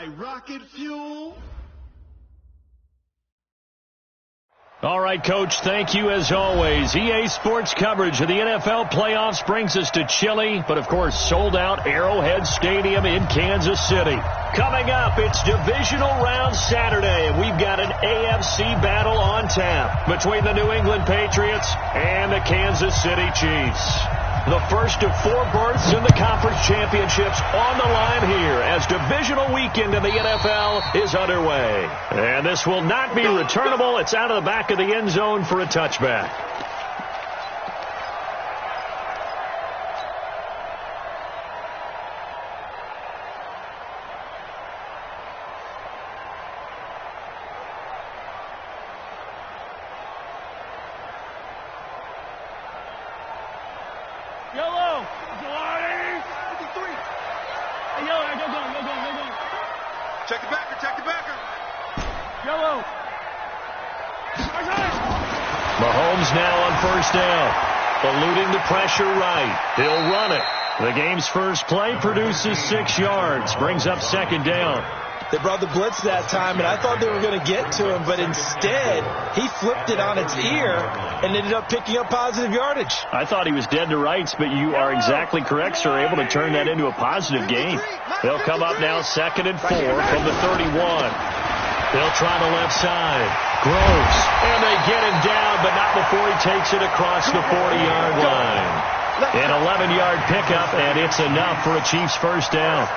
my rocket fuel? All right, Coach, thank you as always. EA Sports coverage of the NFL playoffs brings us to chilly, but of course sold-out Arrowhead Stadium in Kansas City. Coming up, it's Divisional Round Saturday, and we've got an AFC battle on tap between the New England Patriots and the Kansas City Chiefs. The first of 4 berths in the conference championships on the line here as divisional weekend in the NFL is underway. And this will not be returnable. It's out of the back of the end zone for a touchback. Mahomes now on first down. Eluding the pressure right. He'll run it. The game's first play produces 6 yards. Brings up second down. They brought the blitz that time, and I thought they were going to get to him, but instead, he flipped it on its ear and ended up picking up positive yardage. I thought he was dead to rights, but you are exactly correct, sir. Able to turn that into a positive gain. They'll come up now 2nd and 4 from the 31. They'll try the left side. Groves. And they get him down, but not before he takes it across the 40-yard line. An 11-yard pickup, and it's enough for a Chiefs first down.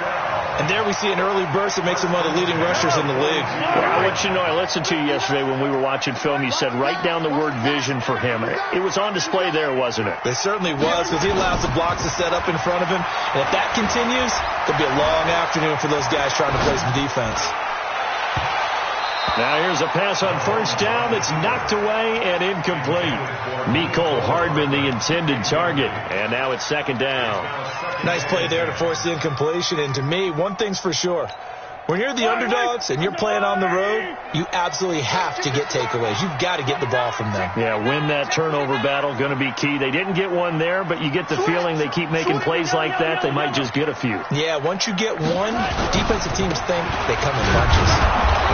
And there we see an early burst that makes him one of the leading rushers in the league. Well, I want you to know, I listened to you yesterday when we were watching film. You said write down the word vision for him. It was on display there, wasn't it? It certainly was, because he allows the blocks to set up in front of him. And if that continues, it'll be a long afternoon for those guys trying to play some defense. Now here's a pass on first down that's knocked away and incomplete. Mecole Hardman, the intended target. And now it's second down. Nice play there to force the incompletion. And to me, one thing's for sure. When you're the underdogs and you're playing on the road, you absolutely have to get takeaways. You've got to get the ball from them. Yeah, win that turnover battle, going to be key. They didn't get one there, but you get the feeling they keep making plays like that, they might just get a few. Yeah, once you get one, defensive teams think they come in bunches.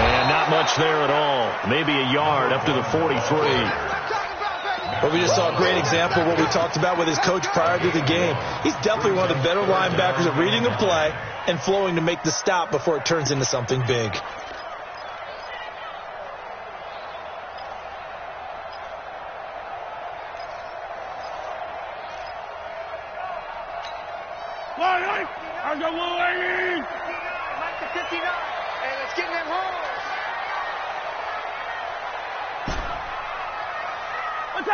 And not much there at all. Maybe a yard up to the 43. But we just saw a great example of what we talked about with his coach prior to the game. He's definitely one of the better linebackers at reading a play and flowing to make the stop before it turns into something big.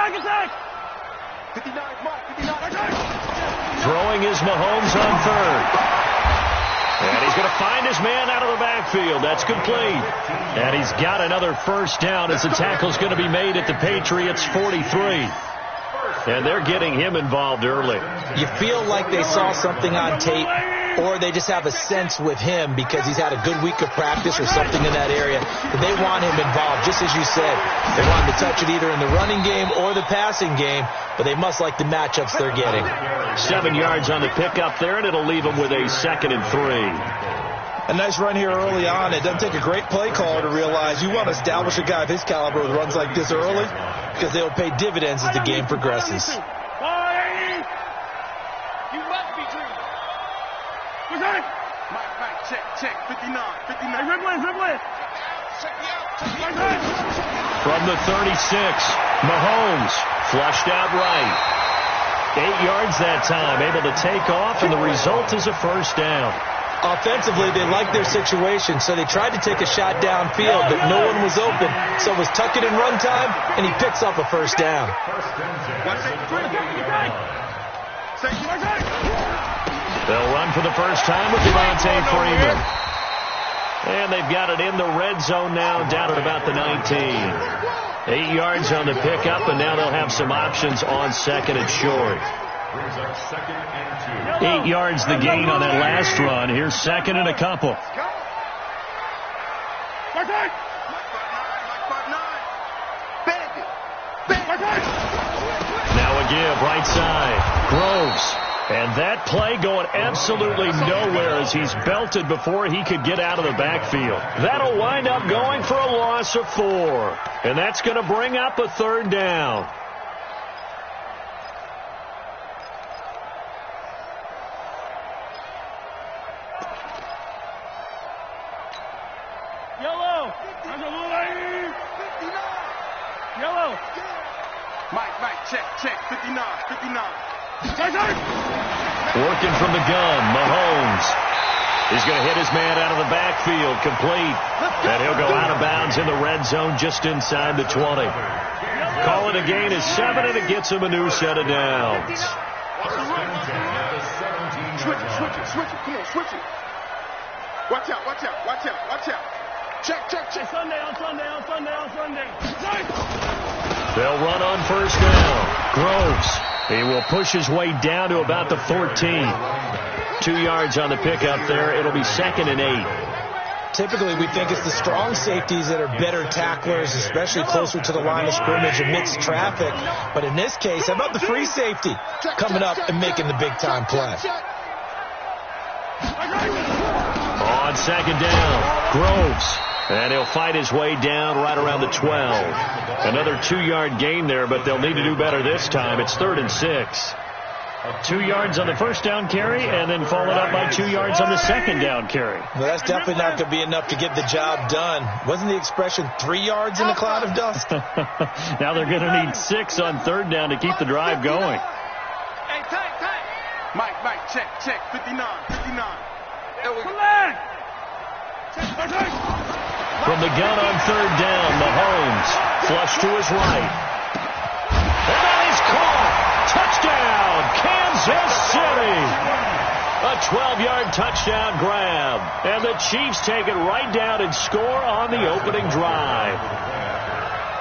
Attack! 59, Mark, 59. Throwing is Mahomes on third. And he's going to find his man out of the backfield. That's complete. And he's got another first down as the tackle's going to be made at the Patriots' 43. And they're getting him involved early. You feel like they saw something on tape, or they just have a sense with him because he's had a good week of practice or something in that area. But they want him involved, just as you said. They want him to touch it either in the running game or the passing game, but they must like the matchups they're getting. 7 yards on the pickup there, and it'll leave them with a 2nd and 3. A nice run here early on. It doesn't take a great play caller to realize you want to establish a guy of his caliber with runs like this early because they'll pay dividends as the game progresses. You must be dreaming. Mike, check. 59. Dribbling. From the 36, Mahomes flushed out right. 8 yards that time, able to take off, and the result is a first down. Offensively, they liked their situation, so they tried to take a shot downfield, but no one was open. So it was tuck it in run time, and he picks up a first down. They'll run for the first time with Devontae Freeman. And they've got it in the red zone now, down at about the 19. 8 yards on the pickup, and now they'll have some options on second and short. 8 yards the gain on that last run. Here's second and a couple. Now a give, right side. Groves And that play going absolutely nowhere as he's belted before he could get out of the backfield. That'll wind up going for a loss of 4. And that's going to bring up a 3rd down. Yellow. Yellow. Mike, check. 59. Working from the gun, Mahomes. He's going to hit his man out of the backfield, complete. And he'll go out of bounds in the red zone just inside the 20. Call it a gain of 7, and it gets him a new set of downs. Switch it. Come on, switch it. Watch out. Check. Sunday. They'll run on 1st down. Groves. He will push his way down to about the 14. 2 yards on the pickup there. It'll be 2nd and 8. Typically, we think it's the strong safeties that are better tacklers, especially closer to the line of scrimmage amidst traffic. But in this case, how about the free safety coming up and making the big-time play? On 2nd down, Groves. And he'll fight his way down right around the 12. Another 2-yard gain there, but they'll need to do better this time. It's 3rd and 6. 2 yards on the 1st down carry, and then followed up by 2 yards on the 2nd down carry. Well, that's definitely not going to be enough to get the job done. Wasn't the expression 3 yards in a cloud of dust? Now they're going to need 6 on 3rd down to keep the drive going. Hey, tight. Mike, check. 59. There we go. From the gun on 3rd down, Mahomes flush to his right. And that is caught. Touchdown, Kansas City. A 12-yard touchdown grab. And the Chiefs take it right down and score on the opening drive.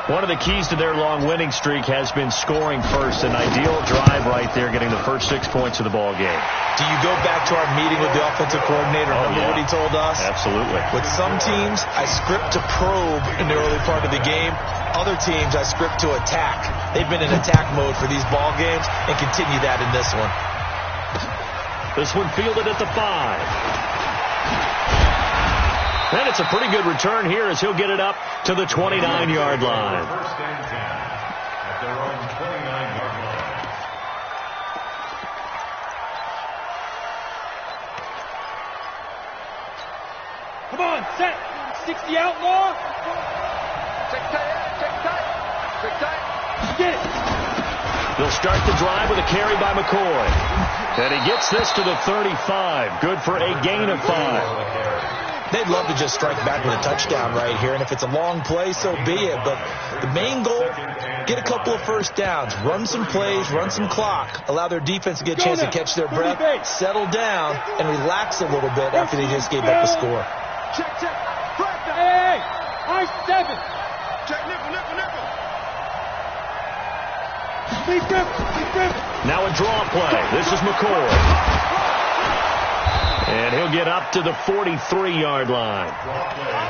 One of the keys to their long winning streak has been scoring first. An ideal drive right there, getting the first 6 points of the ball game. Do you go back to our meeting with the offensive coordinator? Remember what he told us? Absolutely. With some teams, I script to probe in the early part of the game. Other teams, I script to attack. They've been in attack mode for these ball games and continue that in this one. This one fielded at the 5. And it's a pretty good return here as he'll get it up to the 29-yard line. Come on, set. 60 outlaw. Check tight. Get it. They'll start the drive with a carry by McCoy. And he gets this to the 35. Good for a gain of 5. They'd love to just strike back with a touchdown right here, and if it's a long play, so be it. But the main goal, get a couple of first downs, run some plays, run some clock, allow their defense to get a chance to catch their breath, settle down, and relax a little bit after they just gave up a score. Check. Hey, I-7. Check, nickel. Big grip. Now a draw play. This is McCoy. And he'll get up to the 43-yard line.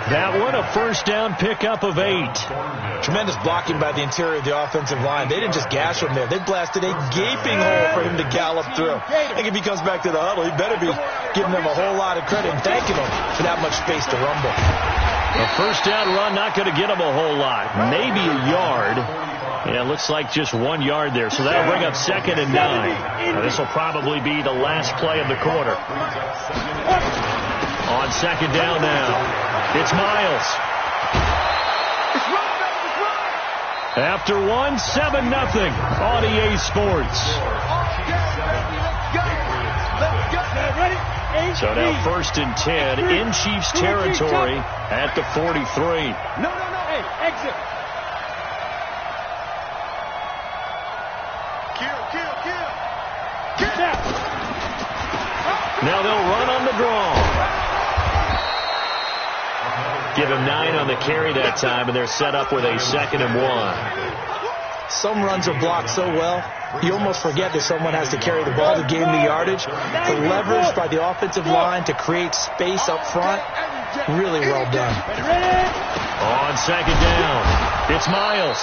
That one, a first down pickup of 8. Tremendous blocking by the interior of the offensive line. They didn't just gash him there. They blasted a gaping hole for him to gallop through. I think if he comes back to the huddle, he better be giving them a whole lot of credit and thanking them for that much space to rumble. A first down run, not going to get him a whole lot. Maybe a yard. Yeah, it looks like just 1 yard there. So that'll bring up 2nd and 9. This will probably be the last play of the quarter. On 2nd down now, it's Miles. After 1, 7-0 on EA Sports. So now 1st and 10 in Chiefs territory at the 43. No. Hey, exit. Now they'll run on the draw. Give him 9 on the carry that time, and they're set up with a 2nd and 1. Some runs are blocked so well, you almost forget that someone has to carry the ball to gain the yardage. The leverage by the offensive line to create space up front, really well done. On 2nd down, it's Miles.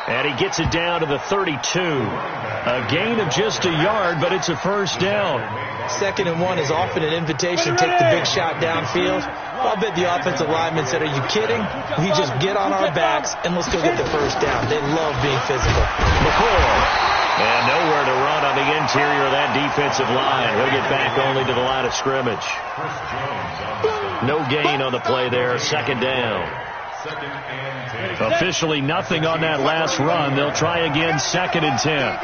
And he gets it down to the 32. A gain of just a yard, but it's a first down. 2nd and 1 is often an invitation to take the big shot downfield. I'll bet the offensive lineman said, "Are you kidding? We just get on our backs and let's go get the first down." They love being physical. McCoy. And nowhere to run on the interior of that defensive line. He'll get back only to the line of scrimmage. No gain on the play there. 2nd down. Officially nothing on that last run. They'll try again 2nd and 10.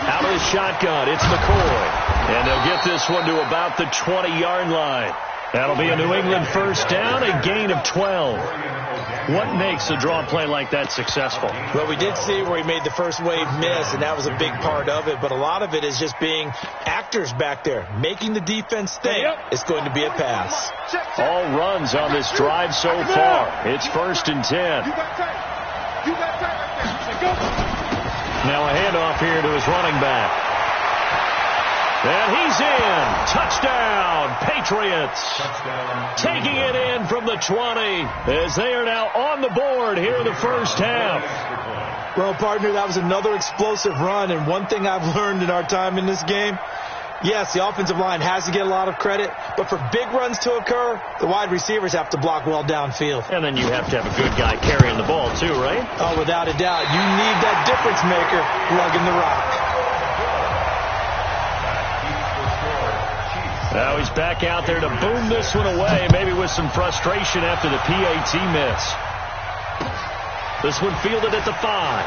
Out of the shotgun, it's McCoy. And they'll get this one to about the 20-yard line. That'll be a New England first down, a gain of 12. What makes a draw play like that successful? Well, we did see where he made the first wave miss, and that was a big part of it. But a lot of it is just being actors back there, making the defense think it's going to be a pass. All runs on this drive so far. It's 1st and 10. Now a handoff here to his running back. And he's in. Touchdown, Patriots. Taking it in from the 20 as they are now on the board here in the first half. Well, partner, that was another explosive run. And one thing I've learned in our time in this game, yes, the offensive line has to get a lot of credit, but for big runs to occur, the wide receivers have to block well downfield. And then you have to have a good guy carrying the ball too, right? Oh, without a doubt. You need that difference maker lugging the rock. Now he's back out there to boom this one away, maybe with some frustration after the PAT miss. This one fielded at the 5.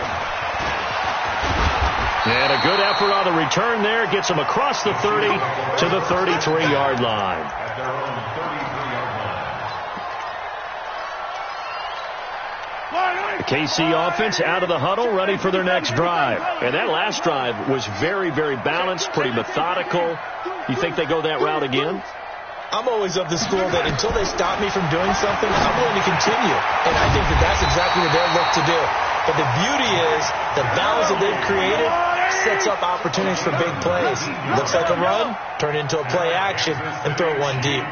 And a good effort on the return there. Gets him across the 30 to the 33-yard line. The KC offense out of the huddle, ready for their next drive. And that last drive was very, very balanced, pretty methodical. You think they go that route again? I'm always of the school that until they stop me from doing something, I'm willing to continue. And I think that that's exactly what they'll look to do. But the beauty is the balance that they've created sets up opportunities for big plays. Looks like a run, turn into a play action, and throw one deep.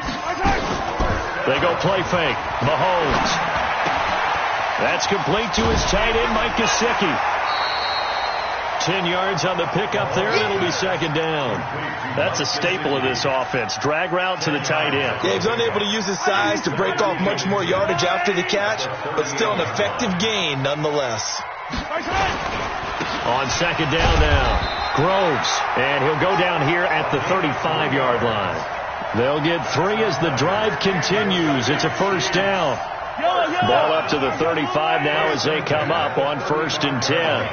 They go play fake. Mahomes. That's complete to his tight end, Mike Gesicki. 10 yards on the pickup there, and it'll be 2nd down. That's a staple of this offense. Drag route to the tight end. Yeah, he's unable to use his size to break off much more yardage after the catch, but still an effective gain nonetheless. On 2nd down now, Groves, and he'll go down here at the 35-yard line. They'll get 3 as the drive continues. It's a first down. Ball up to the 35 now as they come up on 1st and 10.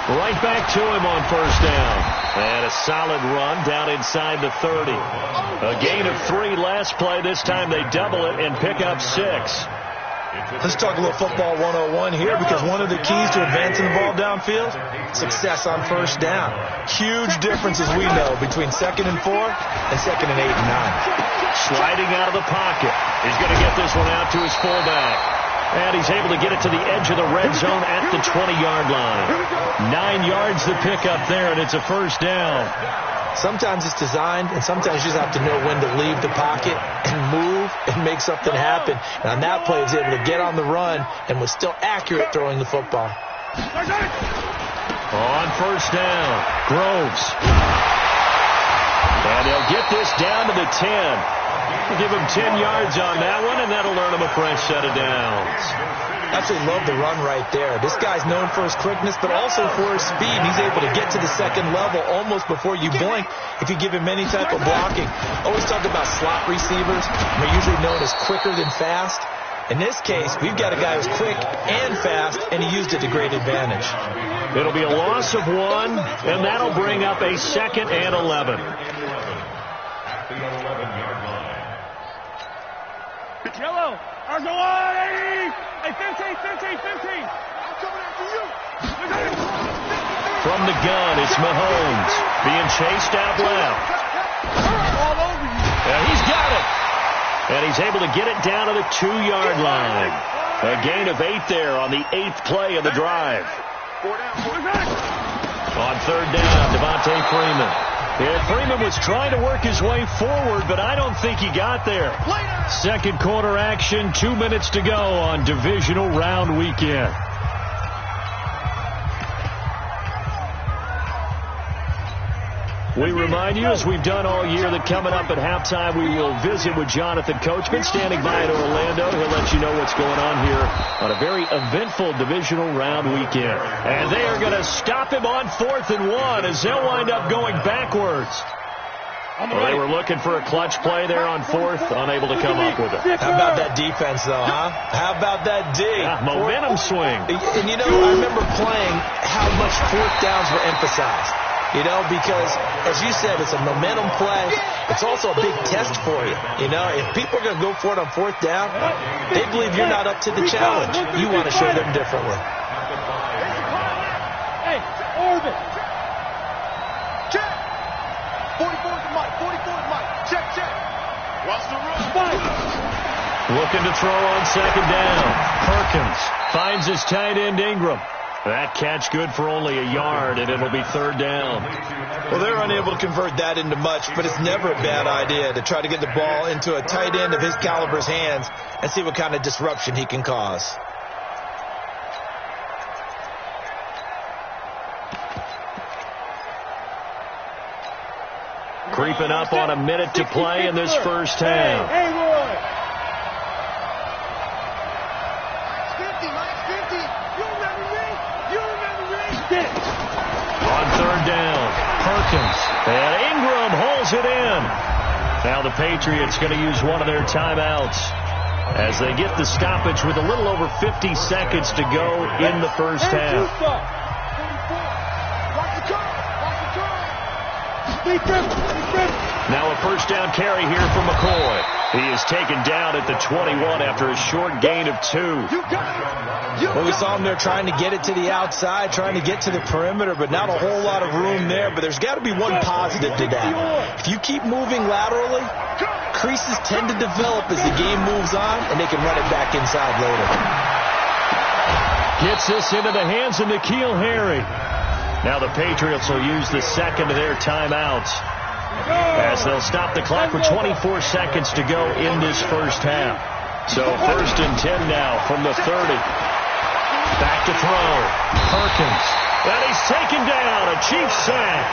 Right back to him on 1st down. And a solid run down inside the 30. A gain of 3 last play. This time they double it and pick up 6. Let's talk a little football 101 here, because one of the keys to advancing the ball downfield, success on 1st down. Huge difference, as we know, between 2nd and 4 and 2nd and 8 and 9. Sliding out of the pocket. He's going to get this one out to his fullback. And he's able to get it to the edge of the red zone at the 20-yard line. 9 yards to pick up there, and it's a first down. Sometimes it's designed, and sometimes you just have to know when to leave the pocket and move and make something happen. And on that play, he was able to get on the run and was still accurate throwing the football. On 1st down, Groves. And they'll get this down to the 10. We'll give him 10 yards on that one, and that'll earn him a fresh set of downs. Absolutely love the run right there. This guy's known for his quickness, but also for his speed. He's able to get to the 2nd level almost before you blink if you give him any type of blocking. Always talk about slot receivers. They're usually known as quicker than fast. In this case, we've got a guy who's quick and fast, and he used it to great advantage. It'll be a loss of 1, and that'll bring up a 2nd and 11. Yellow. Argaway. Hey, 15. I'm coming after you. From the gun, it's Mahomes being chased out left. All over you. And he's got it. And he's able to get it down to the 2-yard line. A gain of 8 there on the 8th play of the drive. On 3rd down, Devontae Freeman. Yeah, Freeman was trying to work his way forward, but I don't think he got there. Second quarter action, 2 minutes to go on divisional round weekend. We remind you, as we've done all year, that coming up at halftime, we will visit with Jonathan Coachman standing by in Orlando. He'll let you know what's going on here on a very eventful divisional round weekend. And they are going to stop him on 4th and 1 as they'll wind up going backwards. Well, they were looking for a clutch play there on 4th, unable to come up with it. How about that defense, though, huh? How about that D? Yeah, momentum swing. And, you know, I remember playing how much 4th downs were emphasized. You know, because, as you said, it's a momentum play. It's also a big test for you. You know, if people are going to go for it on 4th down, they believe you're not up to the challenge. You want to show them differently. Hey, orbit. Check. 44's the mic. 44's mic. Check, check. Watch the run. Looking to throw on 2nd down. Perkins finds his tight end Ingram. That catch good for only a yard, and it'll be 3rd down. Well, they're unable to convert that into much, but it's never a bad idea to try to get the ball into a tight end of his caliber's hands and see what kind of disruption he can cause. Creeping up on a minute to play in this first half. Hey, Roy. 50. You remember me? On 3rd down, Perkins. And Ingram holds it in. Now the Patriots going to use one of their timeouts as they get the stoppage with a little over 50 seconds to go in the first half. Now a first down carry here for McCoy. He is taken down at the 21 after a short gain of 2. Well, we saw him there trying to get it to the outside, trying to get to the perimeter, but not a whole lot of room there. But there's got to be one positive to that. If you keep moving laterally, creases tend to develop as the game moves on, and they can run it back inside later. Gets this into the hands of N'Keal Harry. Now the Patriots will use the second of their timeouts as they'll stop the clock with 24 seconds to go in this first half. So 1st and 10 now from the 30. Back to throw. Perkins. And he's taken down. A cheap sack.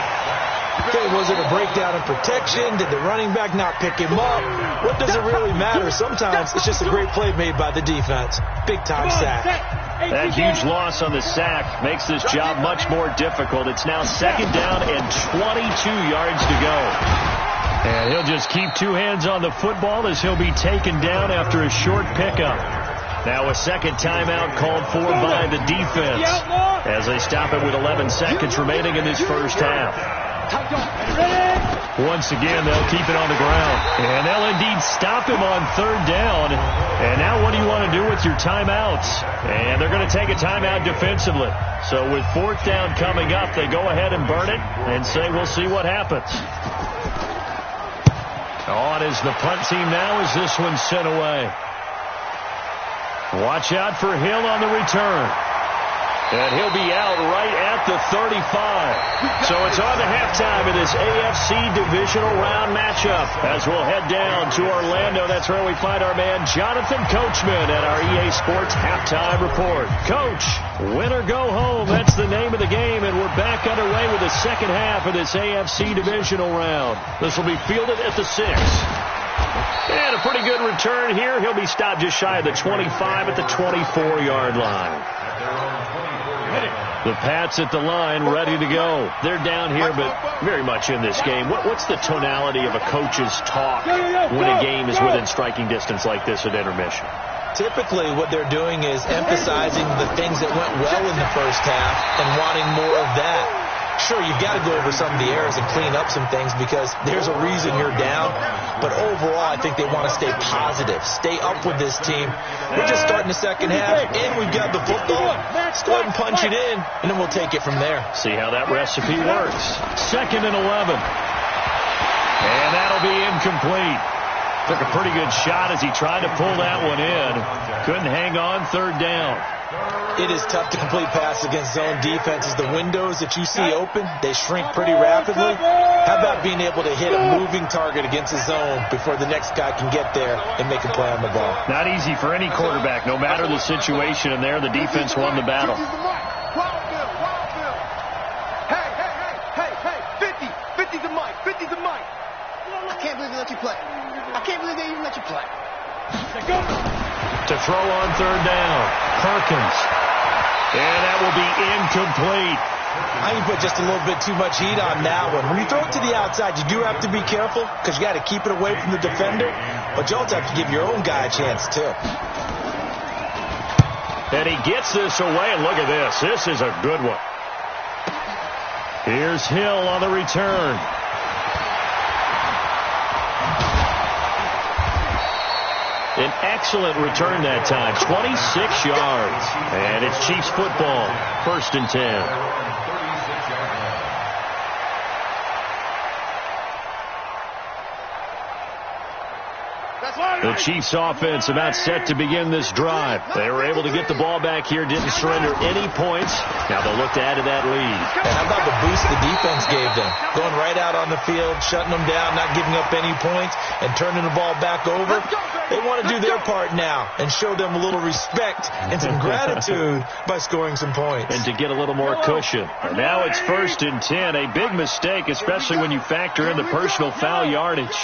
Okay, was it a breakdown in protection? Did the running back not pick him up? What does it really matter? Sometimes it's just a great play made by the defense. Big-time sack. That huge loss on the sack makes this job much more difficult. It's now 2nd down and 22 yards to go. And he'll just keep 2 hands on the football as he'll be taken down after a short pickup. Now a second timeout called for by the defense as they stop it with 11 seconds remaining in this first half. Once again, they'll keep it on the ground. And they'll indeed stop him on 3rd down. And now what do you want to do with your timeouts? And they're going to take a timeout defensively. So with 4th down coming up, they go ahead and burn it and say we'll see what happens. On is the punt team now as this one's sent away. Watch out for Hill on the return. And he'll be out right at the 35. So it's on to halftime of this AFC divisional round matchup as we'll head down to Orlando. That's where we find our man Jonathan Coachman at our EA Sports Halftime Report. Coach, win or go home. That's the name of the game, and we're back underway with the second half of this AFC divisional round. This will be fielded at the 6. And a pretty good return here. He'll be stopped just shy of the 25 at the 24-yard line. The Pats at the line, ready to go. They're down here, but very much in this game. What's the tonality of a coach's talk when a game is within striking distance like this at intermission? Typically, what they're doing is emphasizing the things that went well in the first half and wanting more of that. Sure, you've got to go over some of the errors and clean up some things because there's a reason you're down. But overall, I think they want to stay positive, stay up with this team. We're just starting the second half, and we've got the football. Let's go ahead and punch it in, and then we'll take it from there. See how that recipe works. 2nd and 11. And that'll be incomplete. Took a pretty good shot as he tried to pull that one in. Couldn't hang on third down. It is tough to complete pass against zone defenses. The windows that you see open, they shrink pretty rapidly. How about being able to hit a moving target against a zone before the next guy can get there and make a play on the ball? Not easy for any quarterback, no matter the situation, and there the defense won the battle. Hey, 50's a mic, 50's a mic. I can't believe they let you play. I can't believe they even let you play. To throw on third down, Perkins. And that will be incomplete. I think you put just a little bit too much heat on that one. When you throw it to the outside, you do have to be careful because you got to keep it away from the defender. But you also have to give your own guy a chance, too. And he gets this away, and look at this. This is a good one. Here's Hill on the return. An excellent return that time, 26 yards. And it's Chiefs football, 1st and 10. The Chiefs offense about set to begin this drive. They were able to get the ball back here, didn't surrender any points. Now they'll look to add to that lead. And how about the boost the defense gave them? Going right out on the field, shutting them down, not giving up any points, and turning the ball back over. They want to do their part now and show them a little respect and some gratitude by scoring some points. And to get a little more cushion. And now it's 1st and 10. A big mistake, especially when you factor in the personal foul yardage.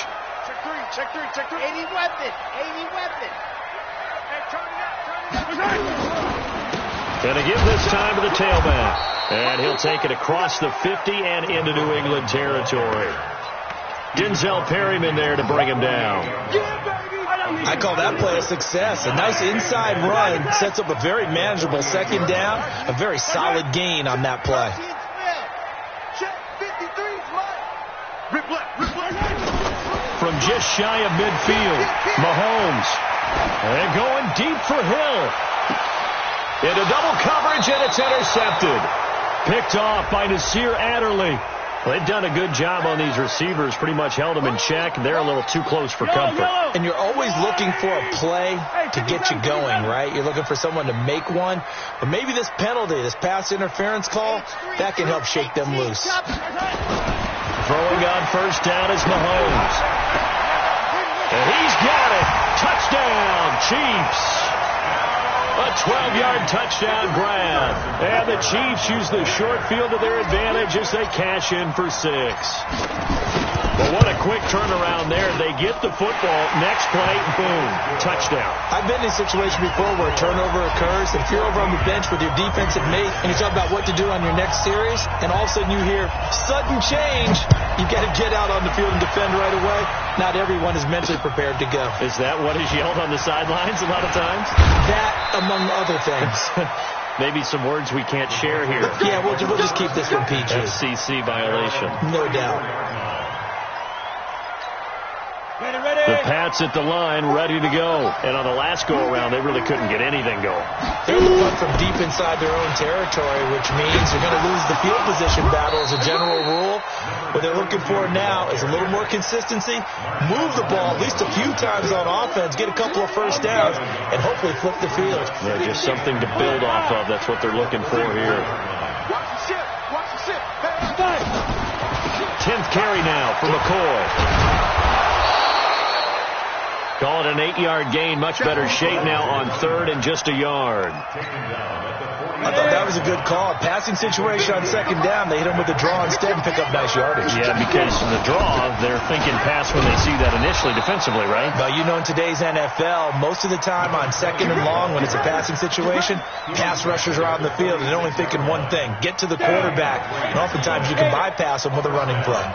Check three. 80 weapon. Hey, turn it up. Going to give this time to the tailback. And he'll take it across the 50 and into New England territory. Denzel Perryman there to bring him down. I call that play a success. A nice inside run sets up a very manageable second down. A very solid gain on that play. From just shy of midfield, Mahomes. And going deep for Hill. Into double coverage, and it's intercepted. Picked off by Nasir Adderley. They've done a good job on these receivers, pretty much held them in check, and they're a little too close for comfort. And you're always looking for a play to get you going, right? You're looking for someone to make one. But maybe this penalty, this pass interference call, that can help shake them loose. Throwing on first down is Mahomes. And he's got it. Touchdown, Chiefs. A 12-yard touchdown grab. And the Chiefs use the short field to their advantage as they cash in for 6. But what a quick turnaround there. They get the football. Next play, boom, touchdown. I've been in a situation before where a turnover occurs. If you're over on the bench with your defensive mate and you talk about what to do on your next series, and all of a sudden you hear sudden change, you got to get out on the field and defend right away. Not everyone is mentally prepared to go. Is that what is yelled on the sidelines a lot of times? That, among other things. Maybe some words we can't share here. Yeah, we'll just keep this one PG. FCC violation. No doubt. The Pats at the line, ready to go. And on the last go-around, they really couldn't get anything going. They're the one from deep inside their own territory, which means they're going to lose the field position battle as a general rule. What they're looking for now is a little more consistency, move the ball at least a few times on offense, get a couple of first downs, and hopefully flip the field. Yeah, just something to build off of. That's what they're looking for here. Watch the ship. 10th carry now for McCoy. Call it an 8-yard gain. Much better shape now on 3rd and just a yard. I thought that was a good call. Passing situation on 2nd down. They hit him with the draw instead and pick up nice yardage. Yeah, because in the draw, they're thinking pass when they see that initially defensively, right? But you know, in today's NFL, most of the time on 2nd and long, when it's a passing situation, pass rushers are out in the field and they're only thinking one thing, get to the quarterback. And oftentimes you can bypass them with a running play.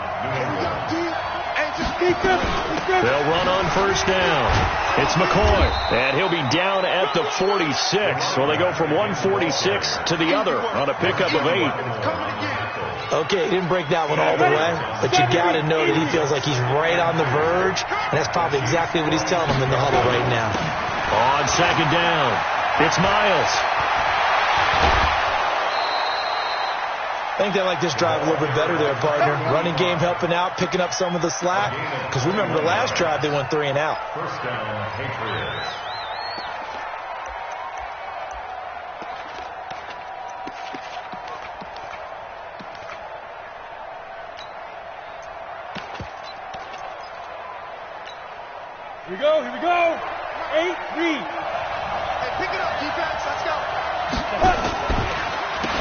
They'll run on first down. It's McCoy, and he'll be down at the 46. Well, they go from 146 to the other on a pickup of 8. Okay, he didn't break that one all the way, but you got to know that he feels like he's right on the verge, and that's probably exactly what he's telling them in the huddle right now. On 2nd down, it's Miles. I think they like this drive a little bit better there, partner. Running game helping out, picking up some of the slack. Because remember the last drive, they went 3 and out. First down, Patriots. Here we go, here we go. 8, read. Hey, pick it up, defense. Let's go.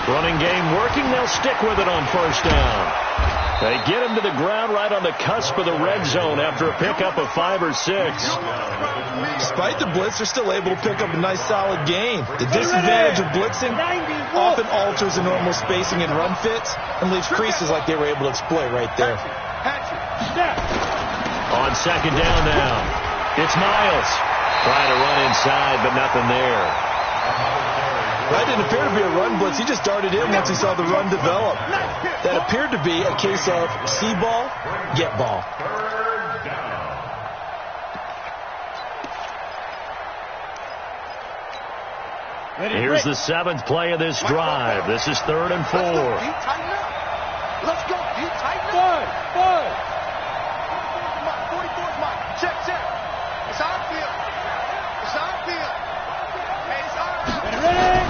Running game working. They'll stick with it on first down. They get him to the ground right on the cusp of the red zone after a pickup of 5 or 6. Despite the blitz, they're still able to pick up a nice solid gain. The disadvantage of blitzing often alters the normal spacing and run fits and leaves creases like they were able to exploit right there. On second down now, it's Miles. Trying to run inside, but nothing there. That didn't appear to be a run blitz. He just darted in once he saw the run develop. That appeared to be a case of see ball, get ball. Here's the 7th play of this drive. This is 3rd and 4. Let's go. You tighten up. Bud. 44's mine. Check. It's our field. Hey, it's our field. Ready?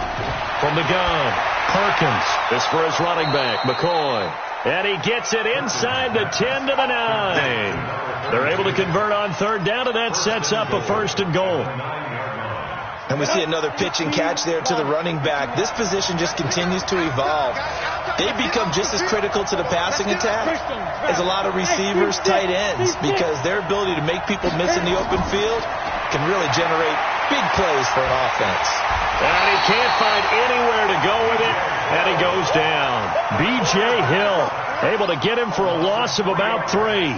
From the gun, Perkins. This for his running back, McCoy. And he gets it inside the 10 to the 9. They're able to convert on 3rd down, and that sets up a 1st and goal. And we see another pitch and catch there to the running back. This position just continues to evolve. They become just as critical to the passing attack as a lot of receivers, tight ends, because their ability to make people miss in the open field can really generate big plays for an offense. And he can't find anywhere to go with it, and he goes down. B.J. Hill able to get him for a loss of about 3.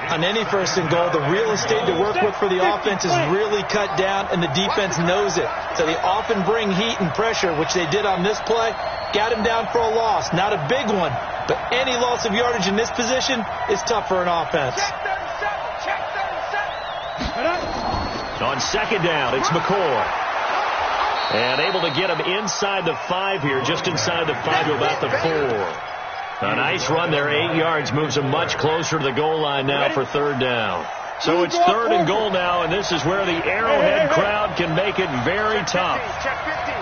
On any 1st and goal, the real estate to work with for the offense is really cut down, and the defense knows it. So they often bring heat and pressure, which they did on this play. Got him down for a loss. Not a big one, but any loss of yardage in this position is tough for an offense. Check 37. On second down, it's McCoy. And able to get him inside the 5 here, just inside the 5 to about the 4. A nice run there, 8 yards, moves him much closer to the goal line now for 3rd down. So it's 3rd and goal now, and this is where the Arrowhead crowd can make it very tough. Check 15.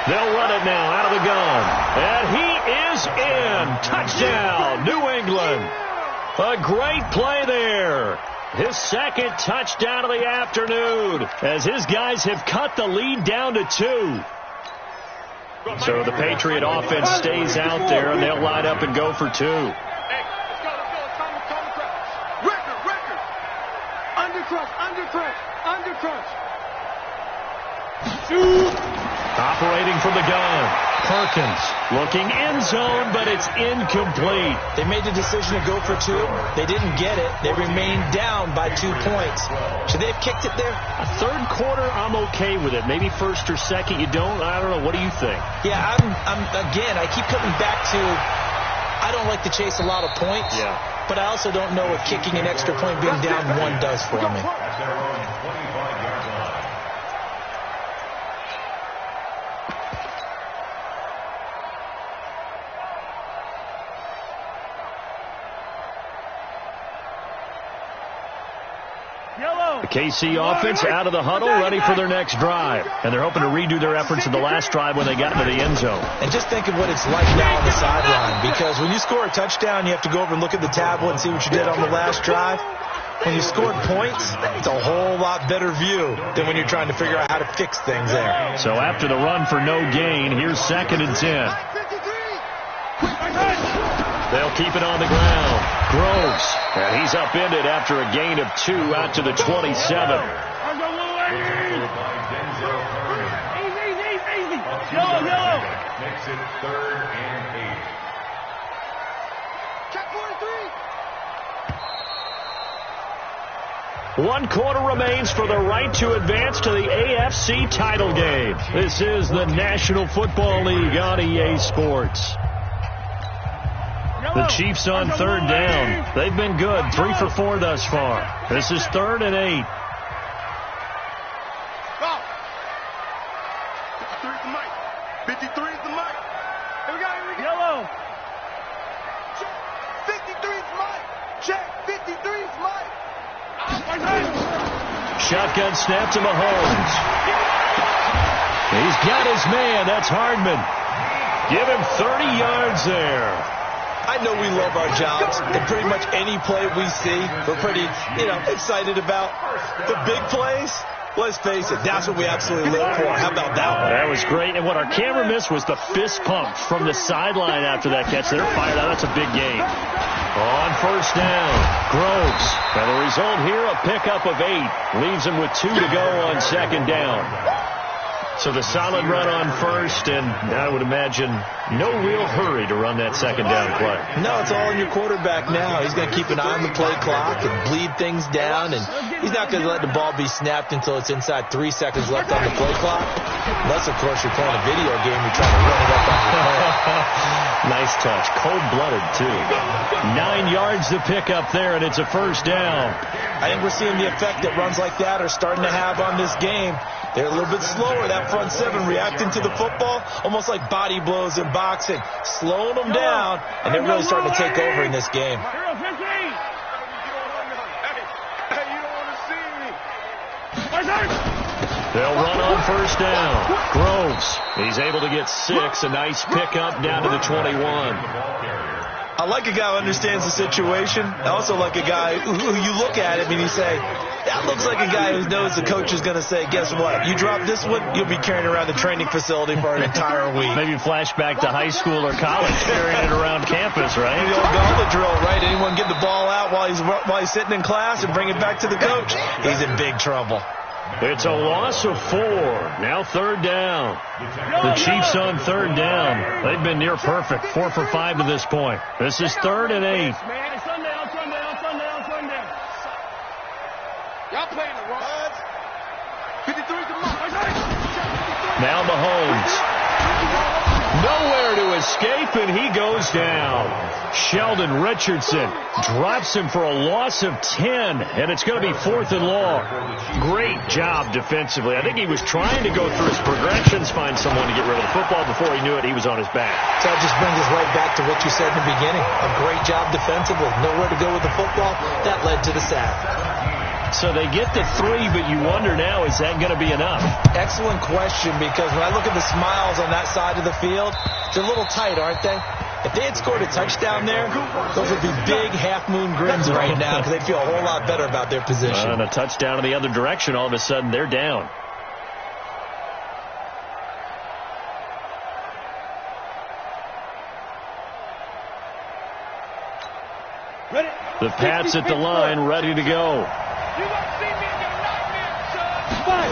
They'll run it now out of the gun. And he is in. Touchdown, New England. A great play there. His 2nd touchdown of the afternoon as his guys have cut the lead down to 2. So the Patriot offense stays out there, and they'll line up and go for 2. Hey, let's go. Time to record. Under crunch. Shoot. Operating from the gun. Perkins looking end zone, but it's incomplete. They made the decision to go for 2. They didn't get it. They remained down by 2 points. Should they have kicked it there? A 3rd quarter, I'm okay with it. Maybe 1st or 2nd, you don't. I don't know. What do you think? Yeah, again, I keep coming back to I don't like to chase a lot of points. Yeah. But I also don't know what kicking an extra point being down 1 does for me. The KC offense out of the huddle, ready for their next drive. And they're hoping to redo their efforts in the last drive when they got into the end zone. And just think of what it's like now on the sideline. Because when you score a touchdown, you have to go over and look at the tablet and see what you did on the last drive. When you scored points, it's a whole lot better view than when you're trying to figure out how to fix things there. So after the run for no gain, here's 2nd and 10. They'll keep it on the ground. Groves. And he's upended after a gain of 2 out to the 27. Easy. Yellow. Makes it 3rd and 8. Check 43. 1 quarter remains for the right to advance to the AFC title game. This is the National Football League on EA Sports. The Chiefs on 3rd down. They've been good, 3 for 4 thus far. This is 3rd and 8. 53's Mike. Shotgun snap to Mahomes. He's got his man. That's Hardman. Give him 30 yards there. I know we love our jobs, and pretty much any play we see, we're pretty, excited about. The big plays, let's face it, that's what we absolutely live for. How about that one? That was great, and what our camera missed was the fist pump from the sideline after that catch. They're fired out. That's a big gain. On first down, Groves. Now the result here, a pickup of 8. Leaves him with 2 to go on second down. So the solid run on first, and I would imagine no real hurry to run that second down play. No, it's all in your quarterback now. He's going to keep an eye on the play clock and bleed things down, and he's not going to let the ball be snapped until it's inside 3 seconds left on the play clock. Unless, of course, you're playing a video game, you're trying to run it up on your head. Nice touch. Cold-blooded, too. 9 yards to pick up there, and it's a first down. I think we're seeing the effect that runs like that are starting to have on this game. They're a little bit slower, that front seven, reacting to the football, almost like body blows in boxing, slowing them down, and they're really starting to take over in this game. Hey, you don't want to see me. They'll run on first down. Groves, he's able to get 6, a nice pickup down to the 21. I like a guy who understands the situation. I also like a guy who you look at him and you say, that looks like a guy who knows the coach is going to say, guess what? You drop this one, you'll be carrying around the training facility for an entire week. Maybe flashback to high school or college, carrying it around campus, right? The old gauntlet drill, right? Anyone get the ball out while he's sitting in class and bring it back to the coach? He's in big trouble. It's a loss of 4. Now third down. The Chiefs on third down. They've been near perfect. 4 for 5 to this point. This is 3rd and 8. Y'all playing the wrong. 53's the mark. Now Mahomes. Nowhere to escape, and he goes down. Sheldon Richardson drops him for a loss of 10, and it's going to be 4th and long. Great job defensively. I think he was trying to go through his progressions, find someone to get rid of the football. Before he knew it, he was on his back. So that just brings us right back to what you said in the beginning. A great job defensively. Nowhere to go with the football. That led to the sack. So they get the 3, but you wonder now, is that going to be enough? Excellent question, because when I look at the smiles on that side of the field, they're a little tight, aren't they? If they had scored a touchdown there, those would be big half-moon grins right now because they feel a whole lot better about their position. And a touchdown in the other direction, all of a sudden they're down. Ready? The Pats at the line, ready to go. You gonna see me in your nightmare, son.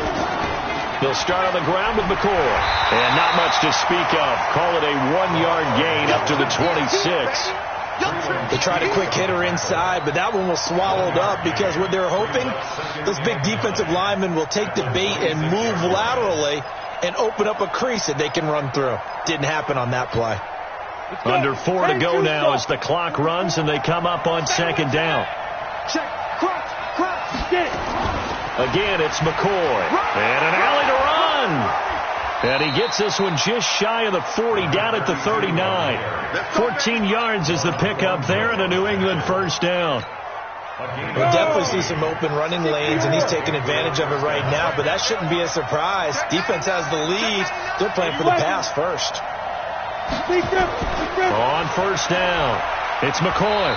They'll start on the ground with McCoy. And not much to speak of. Call it a 1-yard gain up to the 26. They tried a quick hitter inside, but that one was swallowed up because what they're hoping, those big defensive linemen will take the bait and move laterally and open up a crease that they can run through. Didn't happen on that play. Under 4 to go now as the clock runs and they come up on second down. Check. Cross. Get it. Again, it's McCoy. And an alley to run. And he gets this one just shy of the 40, down at the 39. 14 yards is the pickup there and a New England first down. We'll definitely see some open running lanes, and he's taking advantage of it right now, but that shouldn't be a surprise. Defense has the lead. They're playing for the pass first. On first down, it's McCoy.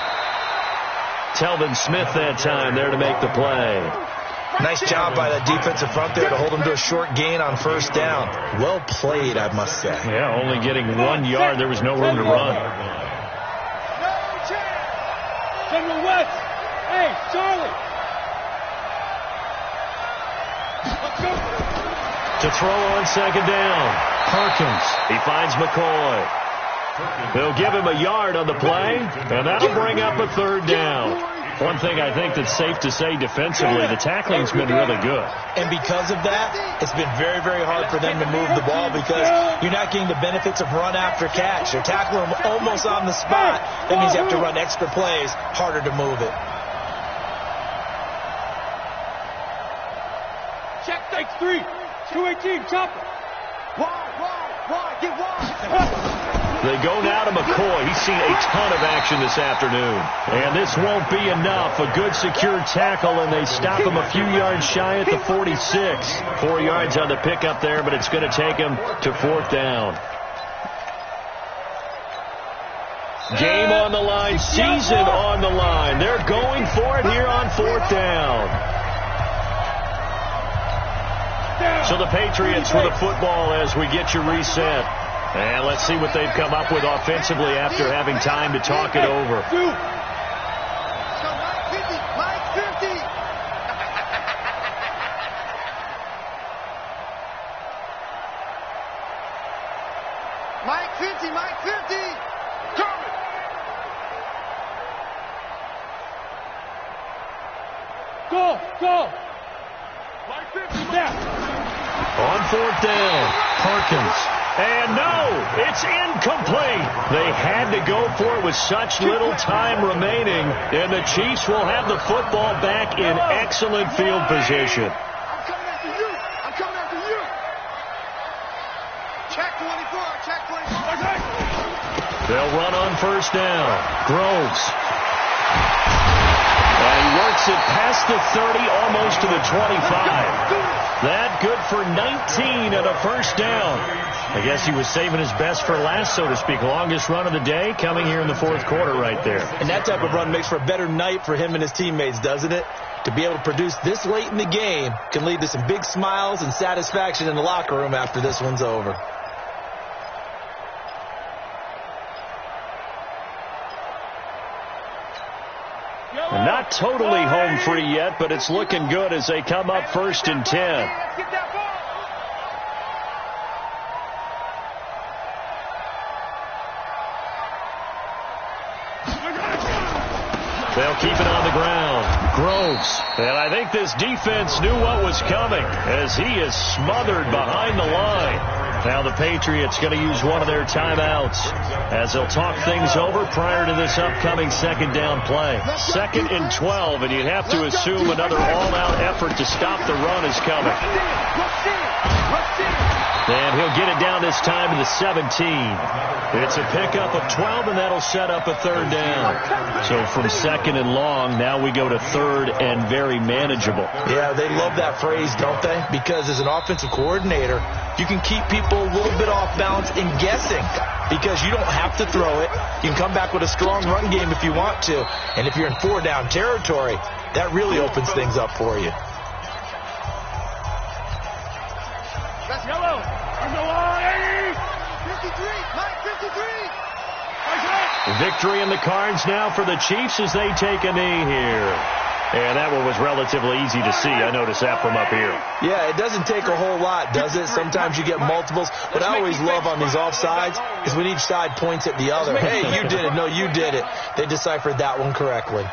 Telvin Smith that time there to make the play. Nice job by that defensive front there to hold him to a short gain on first down. Well played, I must say. Yeah, only getting 1 yard. There was no room to run. General West. Hey, Charlie. Let's go. To throw on second down, Perkins. He finds McCoy. They'll give him a yard on the play, and that'll bring up a third down. One thing I think that's safe to say defensively, the tackling's been really good. And because of that, it's been very, very hard for them to move the ball because you're not getting the benefits of run after catch. They're tackling them almost on the spot. That means you have to run extra plays, harder to move it. Check takes 3. 218, chopper. Wide, get wide. They go now to McCoy. He's seen a ton of action this afternoon. And this won't be enough. A good secure tackle, and they stop him a few yards shy at the 46. 4 yards on the pickup there, but it's going to take him to 4th down. Game on the line, season on the line. They're going for it here on 4th down. So the Patriots with a football as we get you reset. And let's see what they've come up with offensively after having time to talk it over. Mike 50, Mike 50. Coming. Go. Mike 50, On 4th down, Perkins. And no, it's incomplete. They had to go for it with such little time remaining, and the Chiefs will have the football back in excellent field position. I'm coming after you. I'm coming after you. Check 24. Check 24. They'll run on 1st down. Groves. And he works it past the 30, almost to the 25. That good for 19 and a 1st down. I guess he was saving his best for last, so to speak. Longest run of the day coming here in the 4th quarter right there. And that type of run makes for a better night for him and his teammates, doesn't it? To be able to produce this late in the game can lead to some big smiles and satisfaction in the locker room after this one's over. And not totally home free yet, but it's looking good as they come up 1st and 10. They'll keep it on the ground. Groves. And I think this defense knew what was coming as he is smothered behind the line. Now the Patriots going to use one of their timeouts as they'll talk things over prior to this upcoming 2nd down play. 2nd and 12, and you'd have to assume another all-out effort to stop the run is coming. And he'll get it down this time to the 17. It's a pickup of 12, and that'll set up a 3rd down. So from 2nd and long, now we go to 3rd and very manageable. Yeah, they love that phrase, don't they? Because as an offensive coordinator, you can keep people a little bit off balance in guessing because you don't have to throw it. You can come back with a strong run game if you want to. And if you're in 4-down territory, that really opens things up for you. Let's go. On the line. 53. Mike 53. Victory in the cards now for the Chiefs as they take a knee here. And that one was relatively easy to see. I noticed that from up here. Yeah, it doesn't take a whole lot, does it? Sometimes you get multiples. What I always love on these offsides is when each side points at the other. Hey, you did it. No, you did it. They deciphered that one correctly.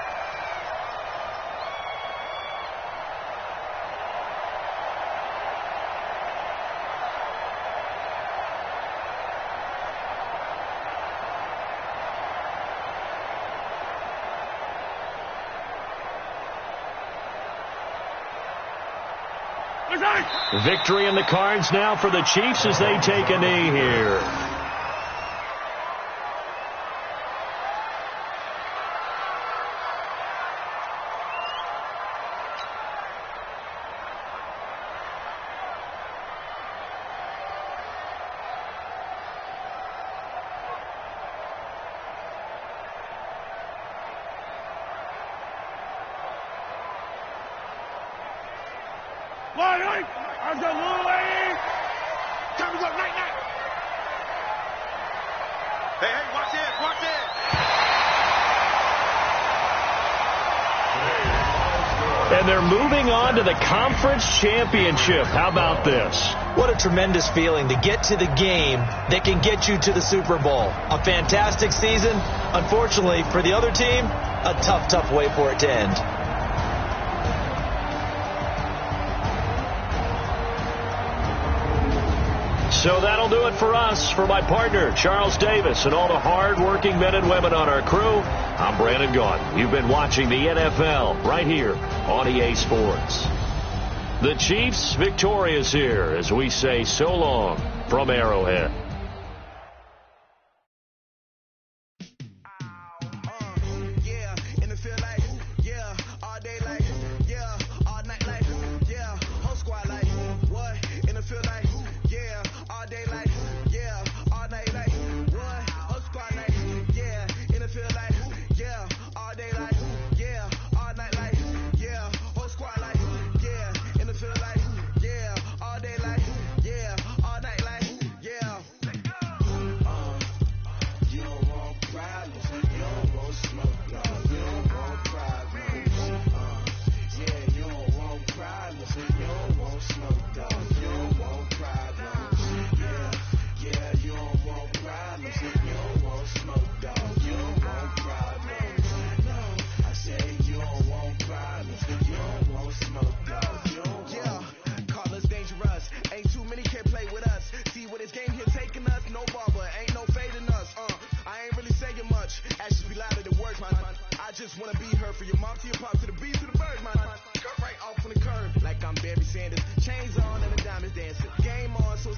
Victory in the cards now for the Chiefs as they take a knee here. Hey, watch this, watch this. And they're moving on to the conference championship. How about this? What a tremendous feeling to get to the game that can get you to the Super Bowl. A fantastic season. Unfortunately, for the other team, a tough, tough way for it to end. So that'll do it for us. For my partner, Charles Davis, and all the hard-working men and women on our crew, I'm Brandon Gaudin. You've been watching the NFL right here on EA Sports. The Chiefs victorious here as we say so long from Arrowhead. just wanna be heard. From your mom to your pop to the beat to the bird, man. Cut right off on the curb like I'm Barry Sanders. Chains on and the diamonds dancing. Game on, so